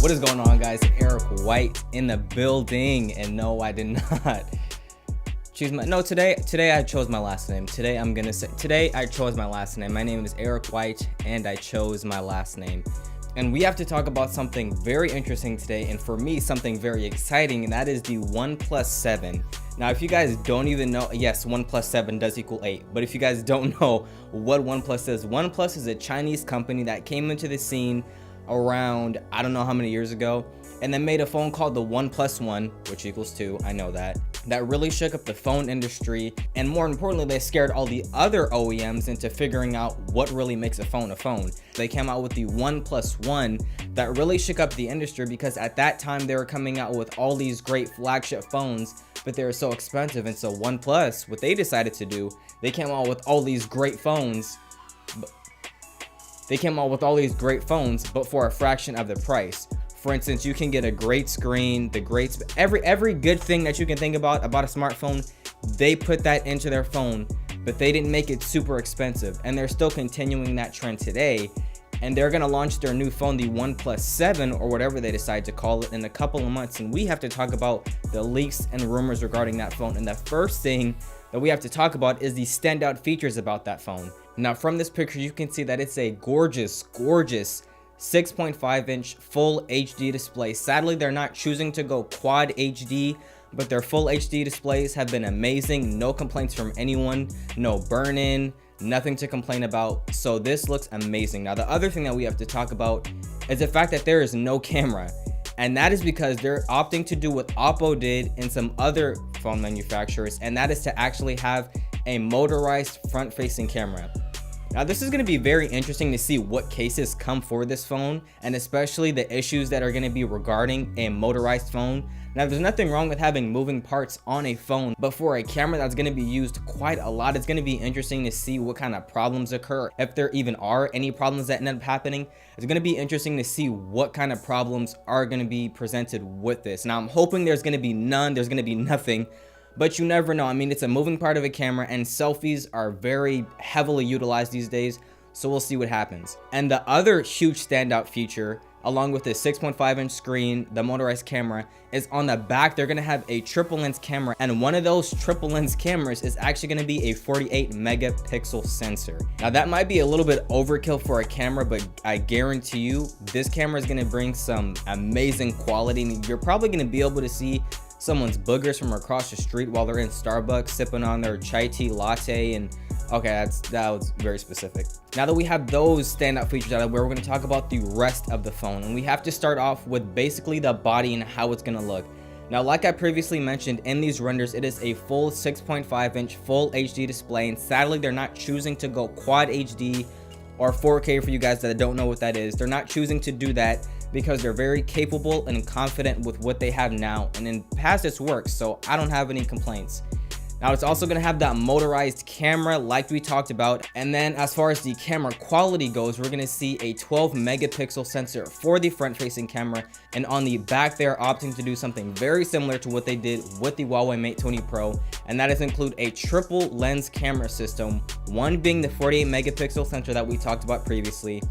What is going on, guys? Eric White in the building, and no, I did not choose my today I chose my last name. Today I chose my last name. My name is Eric White and I chose my last name. And we have to talk about something very interesting today, and for me something very exciting, and that is the OnePlus 7. Now if you guys don't even know, yes, 1 plus 7 does equal 8, but if you guys don't know what OnePlus is, OnePlus is a Chinese company that came into the scene around I don't know how many years ago, and then made a phone called the OnePlus 1, which equals 2, I know that really shook up the phone industry, and more importantly, they scared all the other OEMs into figuring out what really makes a phone a phone. They came out with the OnePlus 1 that really shook up the industry, because at that time they were coming out with all these great flagship phones, but they were so expensive. And so OnePlus, what they decided to do, they came out with all these great phones, but for a fraction of the price. For instance, you can get a great screen, every good thing that you can think about a smartphone, they put that into their phone, but they didn't make it super expensive, and they're still continuing that trend today. And they're gonna launch their new phone, the OnePlus 7 or whatever they decide to call it, in a couple of months, and we have to talk about the leaks and rumors regarding that phone. And the first thing that we have to talk about is the standout features about that phone. Now from this picture you can see that it's a gorgeous 6.5-inch full HD display. Sadly, they're not choosing to go quad HD, but their full HD displays have been amazing. No complaints from anyone, no burn-in, nothing to complain about. So this looks amazing. Now the other thing that we have to talk about is the fact that there is no camera, and that is because they're opting to do what Oppo did and some other phone manufacturers, and that is to actually have a motorized front-facing camera. Now this is going to be very interesting to see what cases come for this phone, and especially the issues that are going to be regarding a motorized phone. Now there's nothing wrong with having moving parts on a phone, but for a camera that's going to be used quite a lot, it's going to be interesting to see what kind of problems occur, if there even are any problems that end up happening. It's going to be interesting to see what kind of problems are going to be presented with this. Now I'm hoping there's going to be none, there's going to be nothing, but you never know. I mean, it's a moving part of a camera, and selfies are very heavily utilized these days, so we'll see what happens. And the other huge standout feature, along with the 6.5-inch screen, the motorized camera, is on the back. They're gonna have a triple lens camera, and one of those triple lens cameras is actually gonna be a 48 megapixel sensor. Now that might be a little bit overkill for a camera, but I guarantee you this camera is gonna bring some amazing quality, and you're probably gonna be able to see someone's boogers from across the street while they're in Starbucks sipping on their chai tea latte. And okay, that was very specific. Now that we have those standout features out of the way, we're going to talk about the rest of the phone, and we have to start off with basically the body and how it's going to look. Now like I previously mentioned, in these renders it is a full 6.5-inch full HD display, and sadly they're not choosing to go quad HD or 4K. For you guys that don't know what that is, they're not choosing to do that because they're very capable and confident with what they have now, and in past it's worked, so I don't have any complaints. Now it's also going to have that motorized camera like we talked about, and then as far as the camera quality goes, we're going to see a 12 megapixel sensor for the front facing camera, and on the back they're opting to do something very similar to what they did with the Huawei Mate 20 Pro, and that is include a triple lens camera system, one being the 48 megapixel sensor that we talked about previously,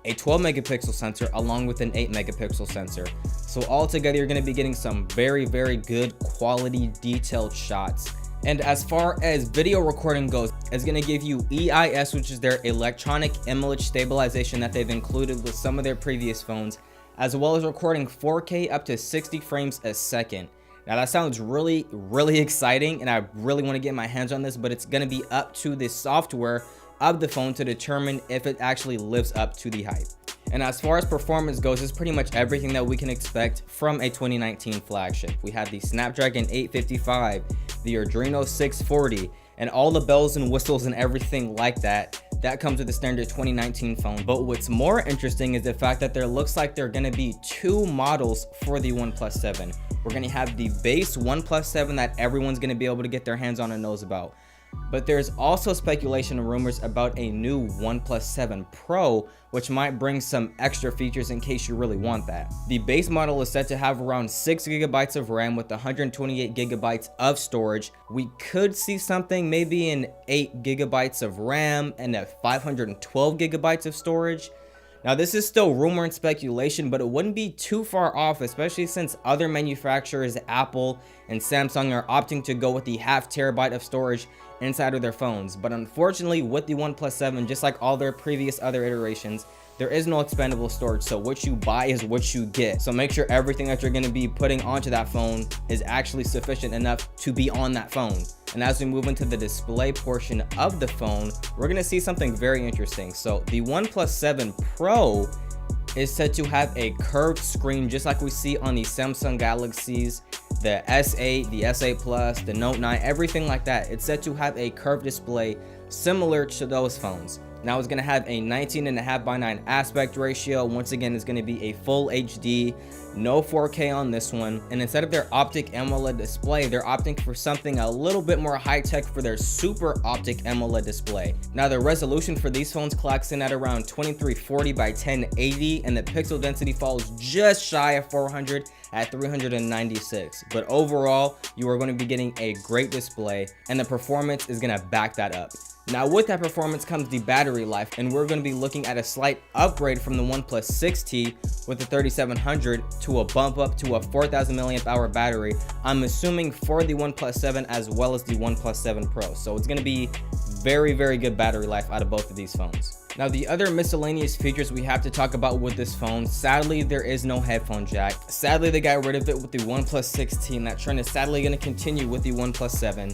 a 12 megapixel sensor along with an 8 megapixel sensor. So altogether you're going to be getting some very good quality detailed shots. And as far as video recording goes, it's going to give you EIS, which is their electronic image stabilization that they've included with some of their previous phones, as well as recording 4K up to 60 frames a second. Now that sounds really exciting, and I really want to get my hands on this, but it's going to be up to the software of the phone to determine if it actually lives up to the hype. And as far as performance goes, it's pretty much everything that we can expect from a 2019 flagship. We have the Snapdragon 855, the Adreno 640, and all the bells and whistles and everything like that comes with the standard 2019 phone. But what's more interesting is the fact that there looks like there are going to be two models for the OnePlus 7. We're going to have the base OnePlus 7 that everyone's going to be able to get their hands on and knows about. But there's also speculation and rumors about a new OnePlus 7 Pro, which might bring some extra features in case you really want that. The base model is set to have around 6 GB of RAM with 128 GB of storage. We could see something maybe in 8 GB of RAM and 512 GB of storage. Now this is still rumor and speculation, but it wouldn't be too far off, especially since other manufacturers, Apple and Samsung, are opting to go with the 0.5 terabyte of storage inside of their phones. But unfortunately with the OnePlus 7, just like all their previous other iterations, there is no expandable storage, so what you buy is what you get. So make sure everything that you're going to be putting onto that phone is actually sufficient enough to be on that phone. And as we move into the display portion of the phone, we're going to see something very interesting. So the OnePlus 7 Pro is said to have a curved screen, just like we see on the Samsung Galaxies, the S8, the S8 Plus, the Note 9, everything like that. It's said to have a curved display similar to those phones. Now it's going to have a 19.5:9 aspect ratio. Once again, it's going to be a full HD, no 4K on this one. And instead of their optic AMOLED display, they're opting for something a little bit more high-tech for their super optic AMOLED display. Now the resolution for these phones clocks in at around 2340 by 1080, and the pixel density falls just shy of 400 at 396. But overall, you are going to be getting a great display, and the performance is going to back that up. Now with that performance comes the battery life, and we're going to be looking at a slight upgrade from the OnePlus 6T with the 3700 to a bump up to a 4000 milliamp hour battery. I'm assuming for the OnePlus 7 as well as the OnePlus 7 Pro. So it's going to be very good battery life out of both of these phones. Now the other miscellaneous features we have to talk about with this phone, sadly there is no headphone jack. Sadly they got rid of it with the OnePlus 16. That trend is sadly going to continue with the OnePlus 7.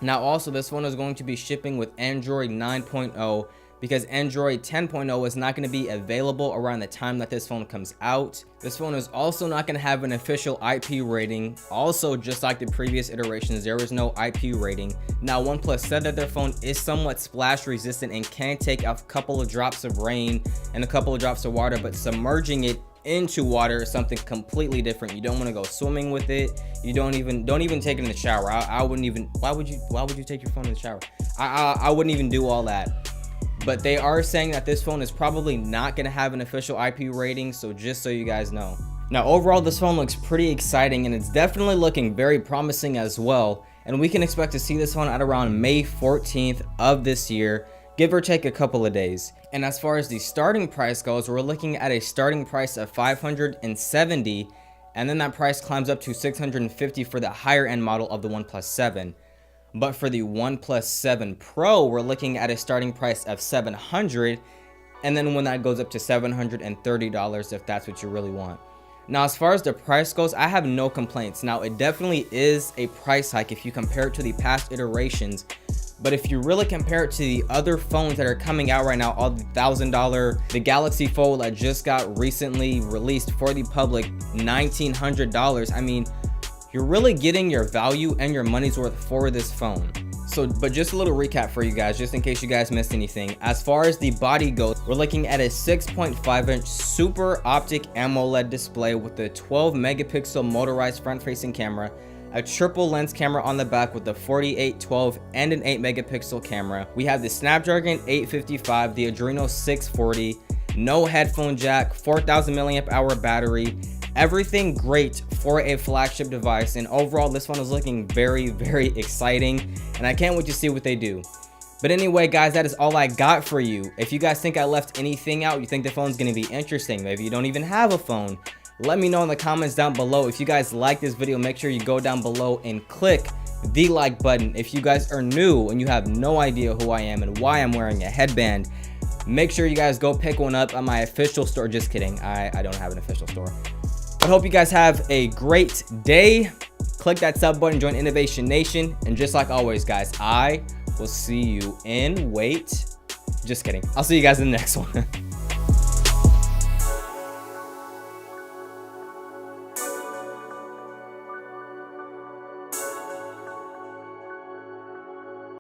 Now also this phone is going to be shipping with Android 9.0 because Android 10.0 is not going to be available around the time that this phone comes out. This phone is also not going to have an official IP rating. Also, just like the previous iterations, there is no IP rating. Now OnePlus said that their phone is somewhat splash resistant and can take a couple of drops of rain and a couple of drops of water, but submerging it into water is something completely different. You don't want to go swimming with it. You don't even take it in the shower. I wouldn't even. Why would you take your phone in the shower? I wouldn't even do all that. But they are saying that this phone is probably not going to have an official IP rating, so just so you guys know. Now overall this phone looks pretty exciting, and it's definitely looking very promising as well, and we can expect to see this phone at around May 14th of this year, give or take a couple of days. And as far as the starting price goes, we're looking at a starting price of $570, and then that price climbs up to $650 for the higher end model of the OnePlus 7. But for the OnePlus 7 Pro, we're looking at a starting price of $700, and then when that goes up to $730 if that's what you really want. Now as far as the price goes, I have no complaints. Now it definitely is a price hike if you compare it to the past iterations, but if you really compare it to the other phones that are coming out right now, all the $1,000, the Galaxy Fold that just got recently released for the public, $1,900, I mean, you're really getting your value and your money's worth for this phone. So, but just a little recap for you guys, just in case you guys missed anything. As far as the body goes, we're looking at a 6.5-inch super optic AMOLED display with a 12 megapixel motorized front-facing camera, a triple lens camera on the back with the 48, 12, and an 8 megapixel camera. We have the Snapdragon 855, the Adreno 640, no headphone jack, 4000 milliamp hour battery. Everything great for a flagship device, and overall this phone is looking very exciting, and I can't wait to see what they do. But anyway guys, that is all I got for you. If you guys think I left anything out, you think the phone's gonna be interesting, maybe you don't even have a phone, let me know in the comments down below. If you guys like this video, make sure you go down below and click the like button. If you guys are new and you have no idea who I am and why I'm wearing a headband, make sure you guys go pick one up at my official store. Just kidding, I don't have an official store. But hope you guys have a great day. Click that sub button, join Innovation Nation, and just like always guys, I will see you in just kidding, I'll see you guys in the next one.